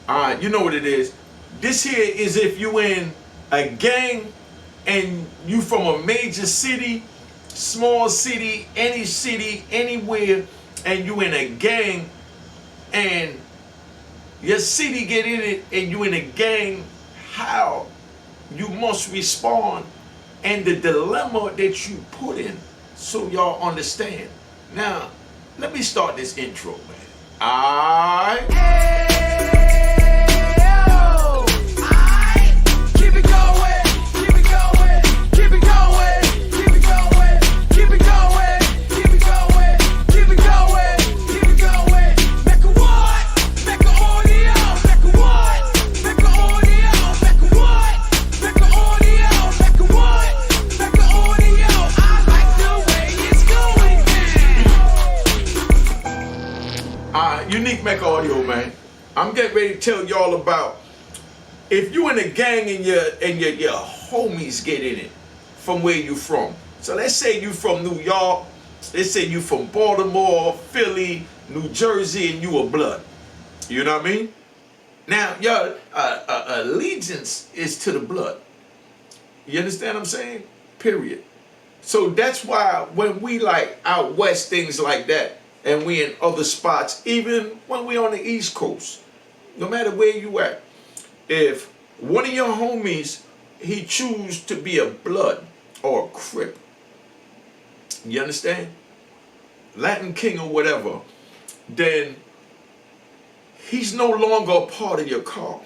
You know what it is. This here is if you in a gang and you from a major city, small city, anywhere, and you in a gang and your city get in it and you in a gang, how you must respond and the dilemma that you put in so y'all understand. Now, let me start this intro, man. Unique Mecca audio, man. I'm getting ready to tell y'all about if you in a gang and your homies get in it from where you from. So let's say you from New York, let's say you from Baltimore, Philly, New Jersey, and you a blood. You know what I mean? Now, your allegiance is to the blood. You understand what I'm saying? Period. So that's why when we like out west, things like that, and we in other spots, even when we on the East Coast, no matter where you at, if one of your homies, he choose to be a blood or a Crip, you understand? Latin King or whatever, then he's no longer a part of your car.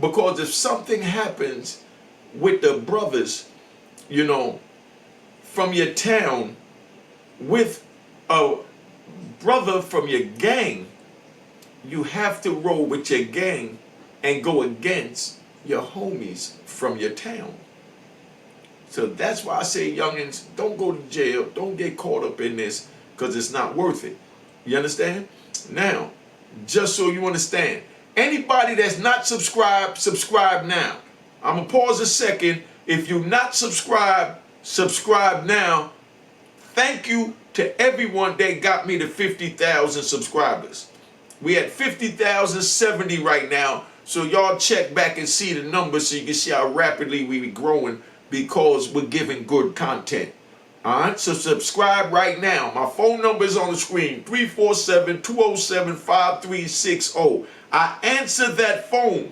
Because if something happens with the brothers, you know, from your town with a brother from your gang, you have to roll with your gang and go against your homies from your town. So that's why I say, youngins, don't go to jail, don't get caught up in this, because it's not worth it. You understand? Now, just so you understand, anybody that's not subscribed, subscribe now. I'm going to pause a second. If you're not subscribed, subscribe now. Thank you to everyone that got me to 50,000 subscribers. We at 50,070 right now. So y'all check back and see the numbers so you can see how rapidly we be growing because we're giving good content. All right, so subscribe right now. My phone number is on the screen, 347-207-5360. I answer that phone.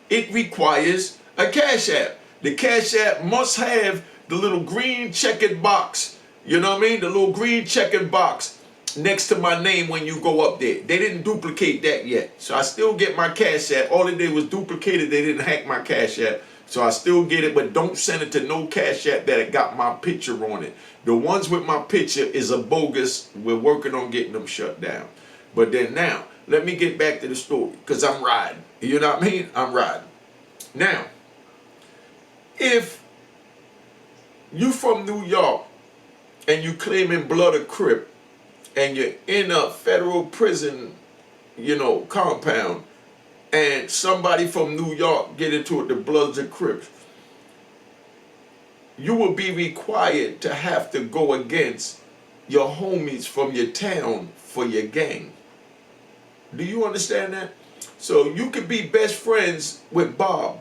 It requires a Cash App. The Cash App must have the little green checkered box. You know what I mean? The little green checkered box next to my name when you go up there. They didn't duplicate that yet. So I still get my Cash App. All they did was duplicate it. They didn't hack my Cash App. So I still get it, but don't send it to no Cash App that got my picture on it. The ones with my picture is a bogus. We're working on getting them shut down. But then now, let me get back to the story because I'm riding. You know what I mean? I'm riding. Now, if you from New York and you claiming blood or Crip and you're in a federal prison, you know, compound, and somebody from New York get into it, the Bloods or Crips, you will be required to have to go against your homies from your town for your gang. Do you understand that? So you could be best friends with Bob,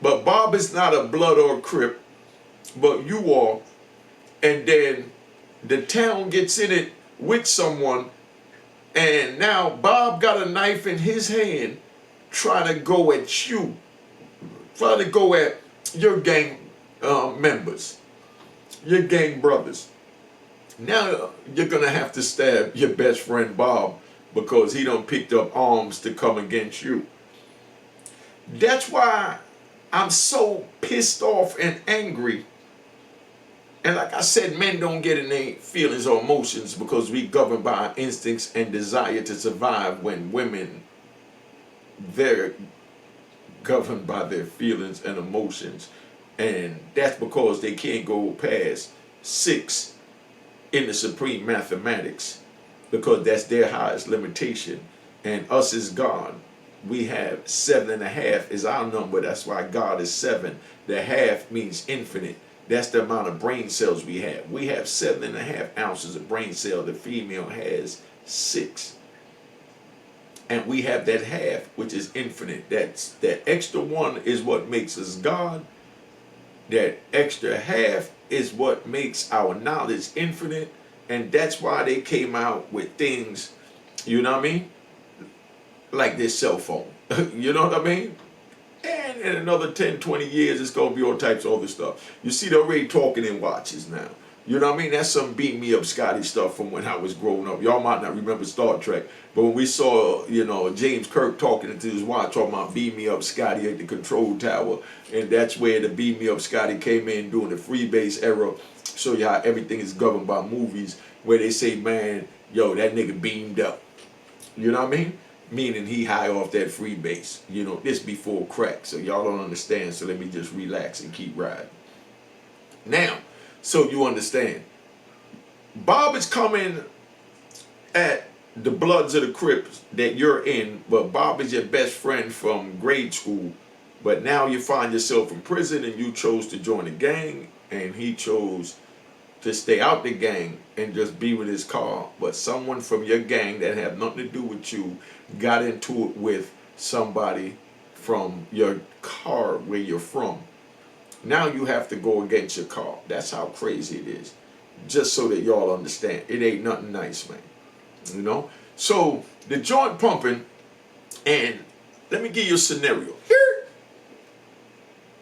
but Bob is not a Blood or a Crip, but you are, and then the town gets in it with someone, and now Bob got a knife in his hand trying to go at you, trying to go at your gang members, your gang brothers. Now you're going to have to stab your best friend Bob because he done picked up arms to come against you. That's why I'm so pissed off and angry. And like I said, men don't get in their feelings or emotions because we governed by our instincts and desire to survive, when women, they're governed by their feelings and emotions. And that's because they can't go past 6 in the supreme mathematics, because that's their highest limitation. And us is God. We have 7.5 is our number. That's why God is 7. The half means infinite. That's the amount of brain cells we have. We have 7.5 ounces of brain cell. The female has 6. And we have that half, which is infinite. That extra one is what makes us God. That extra half is what makes our knowledge infinite. And that's why they came out with things, you know what I mean? Like this cell phone. You know what I mean? And in another 10, 20 years, it's going to be all types of other stuff. You see, they're already talking in watches now. You know what I mean? That's some beat me up Scotty stuff from when I was growing up. Y'all might not remember Star Trek, but when we saw, James Kirk talking into his watch, talking about beat me up Scotty at the control tower, and that's where the beat me up Scotty came in during the freebase era. Show you how everything is governed by movies, where they say, man, yo, that nigga beamed up. You know what I mean? Meaning he high off that freebase. This before crack, so y'all don't understand, so let me just relax and keep riding. Now, so you understand, Bob is coming at the Bloods of the Crips that you're in, but Bob is your best friend from grade school, but now you find yourself in prison and you chose to join the gang, and he chose to stay out the gang and just be with his car. But someone from your gang that had nothing to do with you got into it with somebody from your car where you're from. Now you have to go against your car. That's how crazy it is. Just so that y'all understand. It ain't nothing nice, man. So the joint pumping, and let me give you a scenario.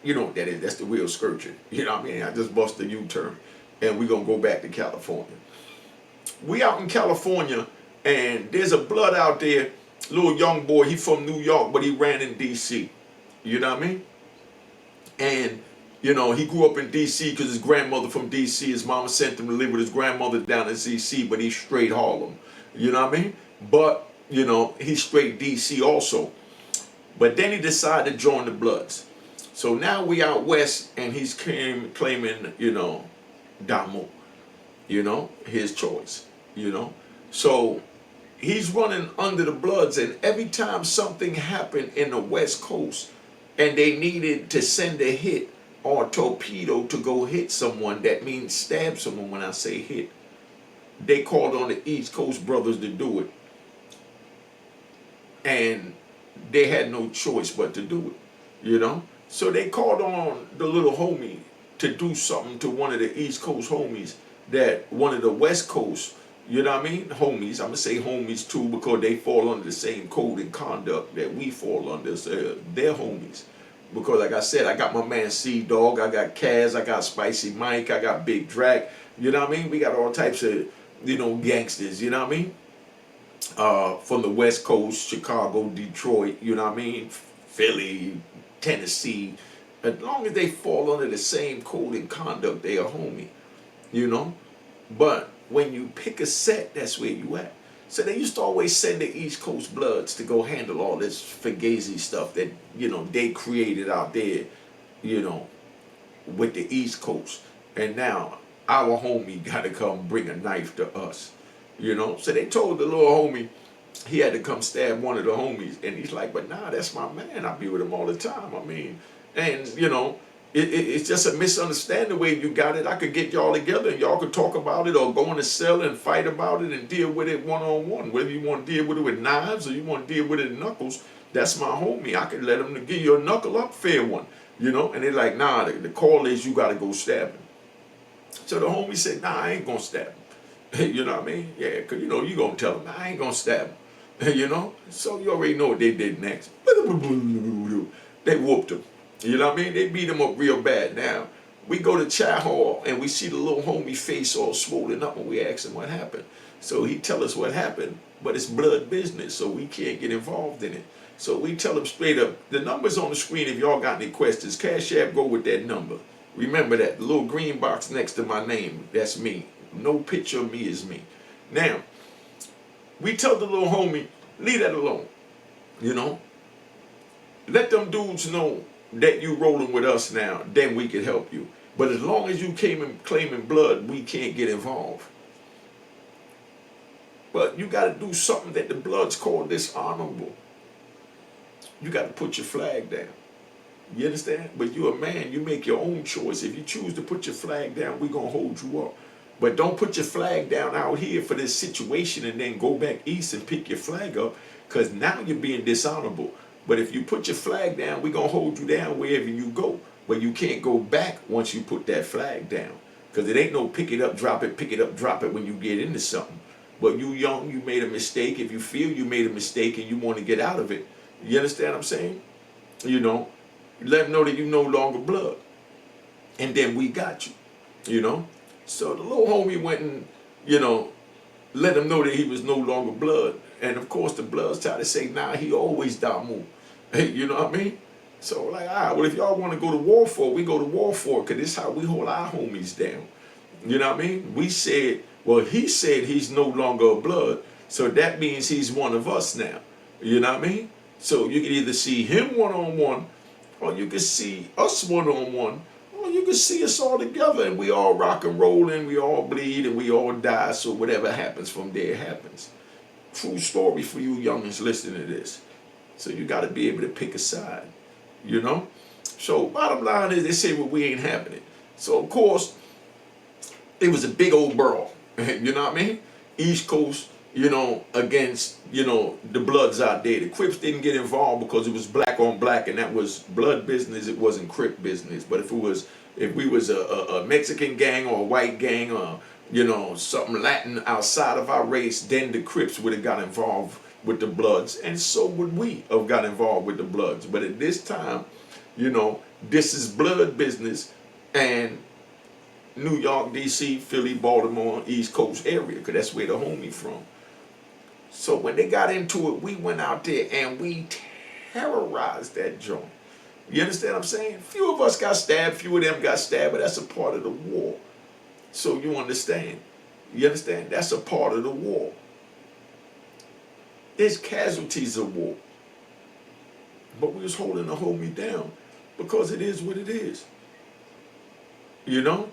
You know what that is. That's the wheel scourging. You know what I mean? I just bust a U-turn. And we're going to go back to California. We out in California, and there's a blood out there. Little young boy, he from New York, but he ran in D.C. You know what I mean? And he grew up in D.C. because his grandmother from D.C., his mama sent him to live with his grandmother down in D.C., but he's straight Harlem. You know what I mean? But, he's straight D.C. also. But then he decided to join the Bloods. So now we out west, and he's claiming, Damo. His choice. So he's running under the Bloods, and every time something happened in the West Coast, and they needed to send a hit or a torpedo to go hit someone, that means stab someone when I say hit, they called on the East Coast brothers to do it. And they had no choice but to do it, So they called on the little homie to do something to one of the East Coast homies that one of the West Coast, homies, I'm going to say homies too because they fall under the same code and conduct that we fall under, so they're homies. Because like I said, I got my man C-Dog, I got Kaz, I got Spicy Mike, I got Big Drac, We got all types of, gangsters, from the West Coast, Chicago, Detroit, Philly, Tennessee. As long as they fall under the same code and conduct, they are homie, But when you pick a set, that's where you at. So they used to always send the East Coast Bloods to go handle all this fugazi stuff that, they created out there, with the East Coast. And now our homie got to come bring a knife to us, So they told the little homie he had to come stab one of the homies. And he's like, but nah, that's my man. I be with him all the time. And, it's just a misunderstanding the way you got it. I could get y'all together and y'all could talk about it or go in the cell and fight about it and deal with it one-on-one. Whether you want to deal with it with knives or you want to deal with it in knuckles, that's my homie. I could let him give you a knuckle up fair one, And they're like, nah, the call is you got to go stab him. So the homie said, nah, I ain't going to stab him. You know what I mean? Yeah, because, you going to tell him, nah, I ain't going to stab him. So you already know what they did next. They whooped him. You know what I mean? They beat him up real bad. Now, we go to Chow Hall and we see the little homie face all swollen up and we ask him what happened. So he tell us what happened, but it's blood business, so we can't get involved in it. So we tell him straight up, the number's on the screen if y'all got any questions. Cash App, go with that number. Remember that, the little green box next to my name, that's me. No picture of me is me. Now, we tell the little homie, leave that alone, Let them dudes know that you rolling with us now, then we can help you. But as long as you came in claiming blood, we can't get involved. But you got to do something that the Bloods call dishonorable. You got to put your flag down. You understand? But you're a man, you make your own choice. If you choose to put your flag down, we're going to hold you up. But don't put your flag down out here for this situation and then go back east and pick your flag up, because now you're being dishonorable. But if you put your flag down, we're going to hold you down wherever you go. But you can't go back once you put that flag down, because it ain't no pick it up, drop it when you get into something. But you young, you made a mistake. If you feel you made a mistake and you want to get out of it, you understand what I'm saying? You know, let them know that you no longer blood. And then we got you, you know. So the little homie went and, you know, let him know that he was no longer blood. And of course the Bloods try to say, nah, he always Damu. You know what I mean? So like, all right, well, if y'all want to go to war for it, we go to war for it, because this is how we hold our homies down. You know what I mean? We said, well, he said he's no longer a blood, so that means he's one of us now. You know what I mean? So you can either see him one-on-one, or you can see us one-on-one, or you can see us all together, and we all rock and roll, and we all bleed, and we all die, so whatever happens from there happens. True story for you youngins listening to this. So you got to be able to pick a side, you know? So bottom line is, they say, well, we ain't having it. So of course, it was a big old brawl, you know what I mean? East Coast, you know, against, you know, the Bloods out there. The Crips didn't get involved because it was black on black, and that was blood business. It wasn't Crip business. But if we was a Mexican gang or a white gang, or, you know, something Latin outside of our race, then the Crips would have got involved with the Bloods, and so would we have got involved with the Bloods. But at this time, you know, this is blood business, and New York, D.C., Philly, Baltimore, East Coast area, because that's where the homie from. So when they got into it, we went out there and we terrorized that joint. You understand what I'm saying? Few of us got stabbed, few of them got stabbed, but that's a part of the war. So you understand? You understand? That's a part of the war. There's casualties of war. But we was holding the homie down because it is what it is. You know?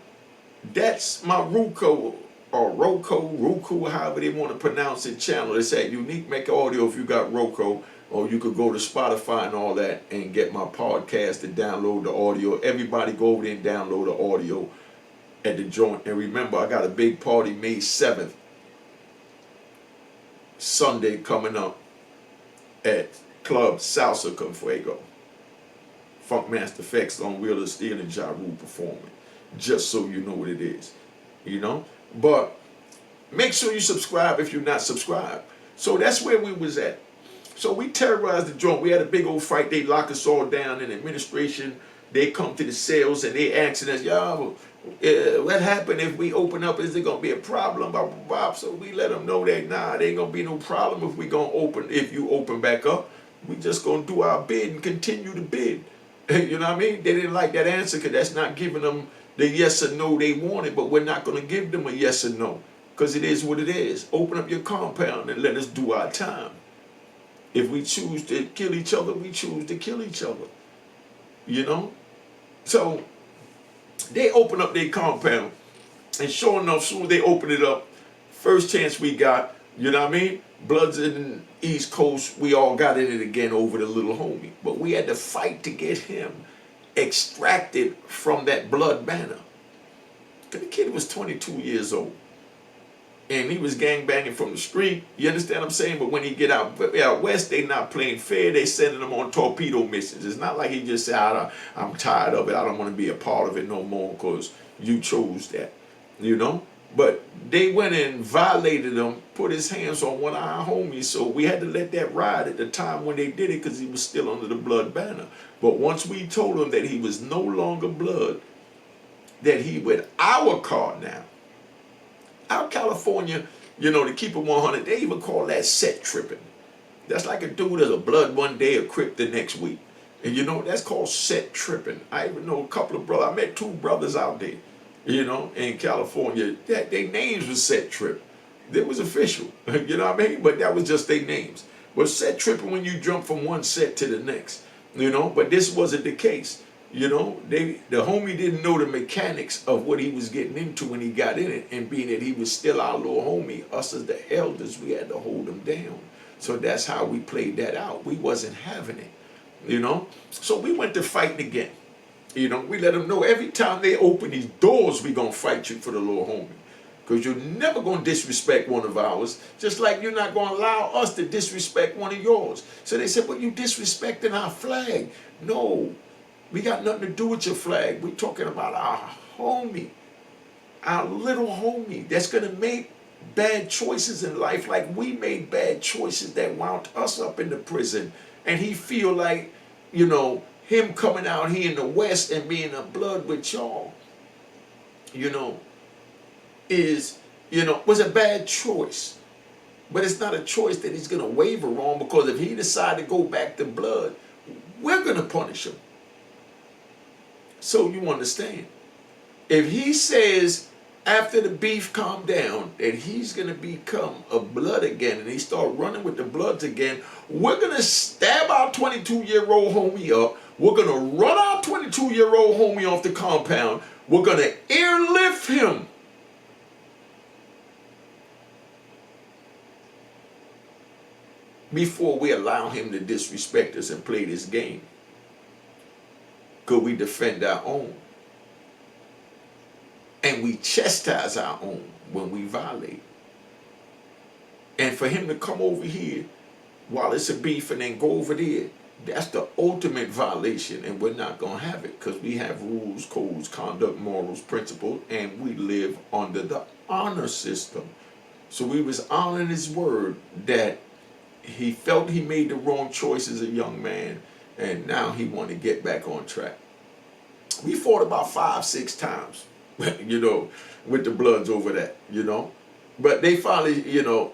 That's my Ruko, or Roku, however they want to pronounce it, channel. It's at Unique Mecca Audio if you got Roku, or you could go to Spotify and all that and get my podcast to download the audio. Everybody go over there and download the audio at the joint. And remember, I got a big party May 7th, Sunday, coming up at Club Salsa Con Fuego. Funkmaster Fx on Wheel of Steel and Ja Rule performing. Just so you know what it is, you know. But make sure you subscribe if you're not subscribed. So that's where we was at. So we terrorized the joint. We had a big old fight. They lock us all down in administration. They come to the cells and they asking us, y'all, what happened if we open up? Is there going to be a problem? Blah, blah, blah. So we let them know that, nah, there ain't going to be no problem if we going to open, if you open back up. We just going to do our bid and continue to bid. You know what I mean? They didn't like that answer because that's not giving them the yes or no they wanted, but we're not going to give them a yes or no, because it is what it is. Open up your compound and let us do our time. If we choose to kill each other, we choose to kill each other. You know? So they open up their compound, and sure enough, soon as they open it up, first chance we got, you know what I mean? Bloods in the East Coast, we all got in it again over the little homie. But we had to fight to get him extracted from that blood banner. Because the kid was 22 years old. And he was gangbanging from the street. You understand what I'm saying? But when he get out west, they not playing fair. They sending him on torpedo missions. It's not like he just said, I'm tired of it. I don't want to be a part of it no more because you chose that. You know? But they went and violated him, put his hands on one of our homies, so we had to let that ride at the time when they did it because he was still under the blood banner. But once we told him that he was no longer blood, that he with our card now, our California, you know, to keep it 100, they even call that set tripping. That's like a dude that's a blood one day, a Crip the next week. And you know, that's called set tripping. I even know a couple of brothers, I met 2 brothers out there, you know, in California, that their names was set trip. It was official, you know what I mean? But that was just their names. But set tripping when you jump from one set to the next, you know, but this wasn't the case. You know, the homie didn't know the mechanics of what he was getting into when he got in it, and being that he was still our little homie, us as the elders, we had to hold him down. So that's how we played that out. We wasn't having it, you know. So we went to fighting again. You know, we let them know every time they open these doors, we gonna fight you for the little homie. Because you're never going to disrespect one of ours, just like you're not going to allow us to disrespect one of yours. So they said, well, you disrespecting our flag. No, we got nothing to do with your flag. We're talking about our homie, our little homie that's going to make bad choices in life like we made bad choices that wound us up in the prison. And he feel like, him coming out here in the West and being a blood with y'all, was a bad choice. But it's not a choice that he's going to waver on, because if he decide to go back to blood, we're going to punish him. So you understand. If he says after the beef calm down that he's going to become a blood again and he start running with the bloods again, we're going to stab our 22-year-old homie up. We're going to run our 22-year-old homie off the compound. We're going to airlift him. Before we allow him to disrespect us and play this game. Because we defend our own. And we chastise our own when we violate. And for him to come over here while it's a beef and then go over there, that's the ultimate violation. And we're not going to have it, because we have rules, codes, conduct, morals, principles, and we live under the honor system. So we was honoring his word that he felt he made the wrong choice as a young man, and now he wanted to get back on track. We fought about 5-6 times, with the Bloods over that, But they finally,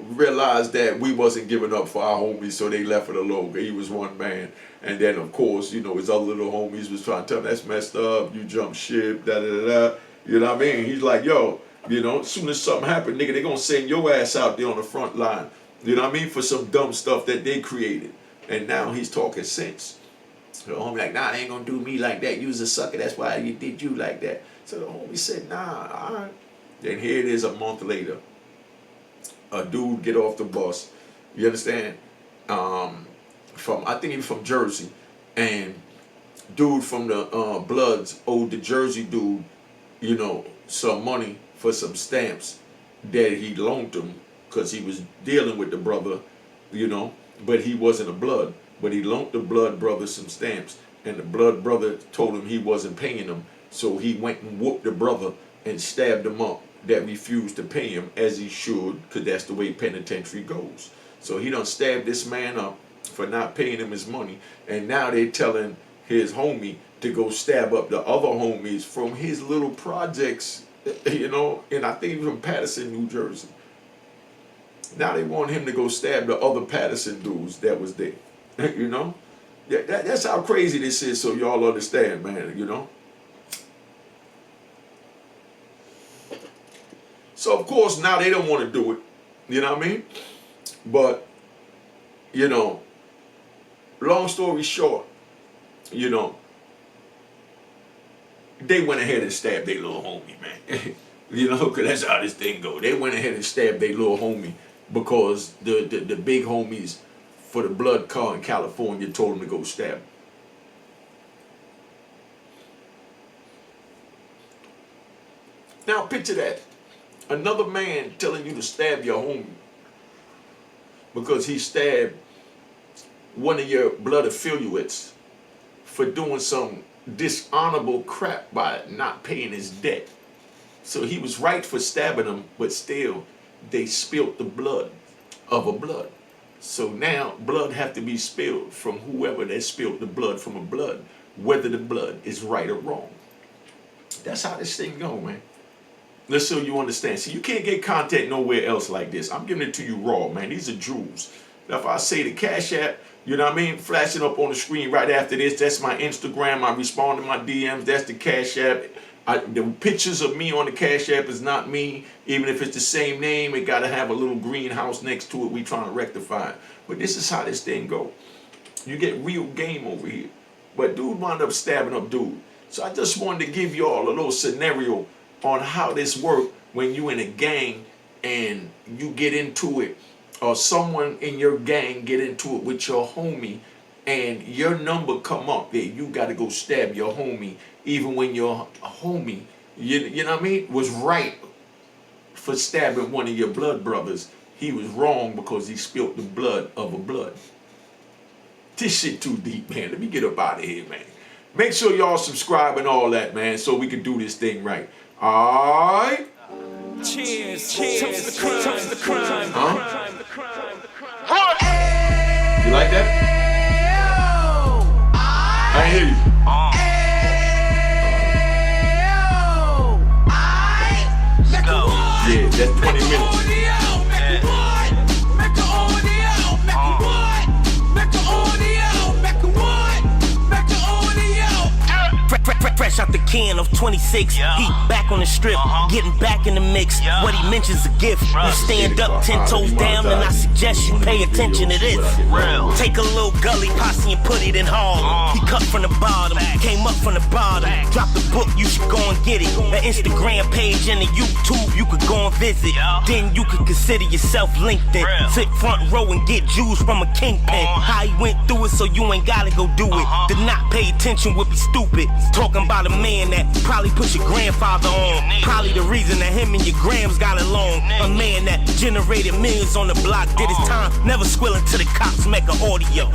realized that we wasn't giving up for our homies, so they left it alone. He was one man. And then, of course, his other little homies was trying to tell him, that's messed up, you jump ship, da-da-da-da. You know what I mean? He's like, yo, as soon as something happened, nigga, they gonna send your ass out there on the front line. You know what I mean? For some dumb stuff that they created. And now he's talking sense. So the homie like, nah, they ain't gonna do me like that. You was a sucker. That's why you did you like that. So the homie said, nah, all right. Then here it is a month later. A dude get off the bus. You understand? I think he was from Jersey. And dude from the Bloods owed the Jersey dude, some money for some stamps that he loaned him, because he was dealing with the brother, but he wasn't a blood. But he loaned the blood brother some stamps, and the blood brother told him he wasn't paying him, so he went and whooped the brother and stabbed him up that refused to pay him, as he should, because that's the way penitentiary goes. So he done stabbed this man up for not paying him his money, and now they telling his homie to go stab up the other homies from his little projects, and I think he was from Patterson, New Jersey. Now they want him to go stab the other Patterson dudes that was there. Yeah, that's how crazy this is, so y'all understand, man, So, of course, now they don't want to do it. You know what I mean? But, long story short, they went ahead and stabbed their little homie, man. Because that's how this thing go. They went ahead and stabbed their little homie because the big homies for the blood car in California told them to go stab him. Now picture that. Another man telling you to stab your homie because he stabbed one of your blood affiliates for doing some dishonorable crap by not paying his debt. So he was right for stabbing him, but still they spilt the blood of a blood. So now blood have to be spilled from whoever that spilled the blood from a blood, whether the blood is right or wrong. That's how this thing go, man. Let's so you understand. See, you can't get content nowhere else like this. I'm giving it to you raw, man. These are jewels. Now, if I say the Cash App, you know what I mean, flashing up on the screen right after this, that's my Instagram. I respond to my DMs. That's the Cash App. The pictures of me on the Cash App is not me. Even if it's the same name, it got to have a little greenhouse next to it. We trying to rectify it. But this is how this thing go. You get real game over here. But dude wound up stabbing up dude. So I just wanted to give you all a little scenario on how this work when you in a gang and you get into it, or someone in your gang get into it with your homie, and your number come up there. You got to go stab your homie, even when your homie, you know what I mean, was right for stabbing one of your blood brothers, he was wrong because he spilled the blood of a blood. This shit too deep, man. Let me get up out of here, man. Make sure y'all subscribe and all that, man, so we can do this thing right. All right? Cheers, cheers, toast the crime. Huh? You like that? I hear you. Yeah, that's 20 minutes. Fresh out the can of 26, he back on the strip, getting back in the mix. What he mentions a gift. You stand up 10 toes down, and I suggest you pay attention to this. Take a little gully posse and put it in hall. He cut from the bottom, came up from the bottom. Drop the book, you should go and get it. An Instagram page and a YouTube you could go and visit. Then you could consider yourself LinkedIn. Sit front row and get Jews from a kingpin. How he went through it, so you ain't gotta go do it. To not pay attention would be stupid. Talking about a man that probably put your grandfather on. Probably the reason that him and your grams got along. A man that generated millions on the block, did his time, never squilling to the cops, Mecca audio.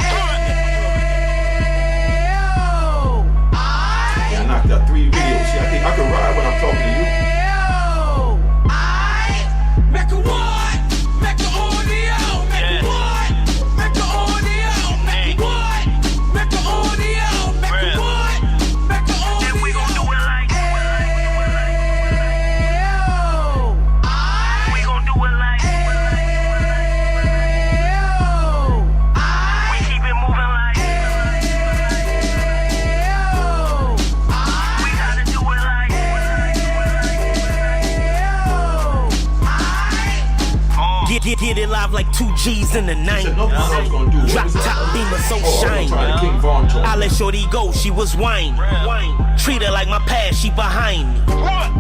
Yeah, I knocked out 3 videos. See, I think I can ride when I'm talking to you. Mecca what? Mecca audio. Mecca what? Mecca audio. Mecca what? Mecca audio. Mecca what? Mecca audio. And we gon' do it like. We gon' do it like. We keep it moving like. We gotta do it like. Get it live like 2 G's in the night. Drop top beamer so shiny. I let shorty go, she was wine. Treat her like my past, she behind me.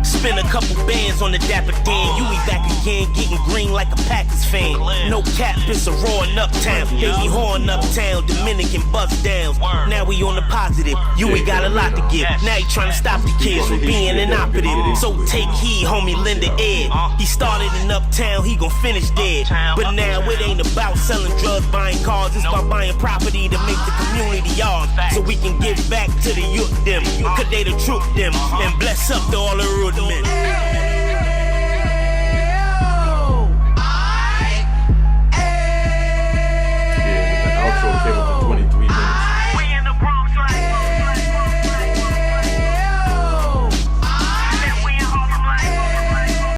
Spin a couple bands on the Dapper Dan. You be back again, getting green like a Packers fan. No cap, it's a raw in uptown. Baby horn uptown, Dominican bust downs. Now we on the positive, you ain't got a lot to give. Now you trying to stop the kids from being inoperative. So take heed, homie, lend a Ed. He started in uptown, he gon' finish dead. But now it ain't about selling drugs, buying cars. It's about buying property to make the community ours. So we can give back to the youth them. Cause they the truth them. And bless up to all the root men.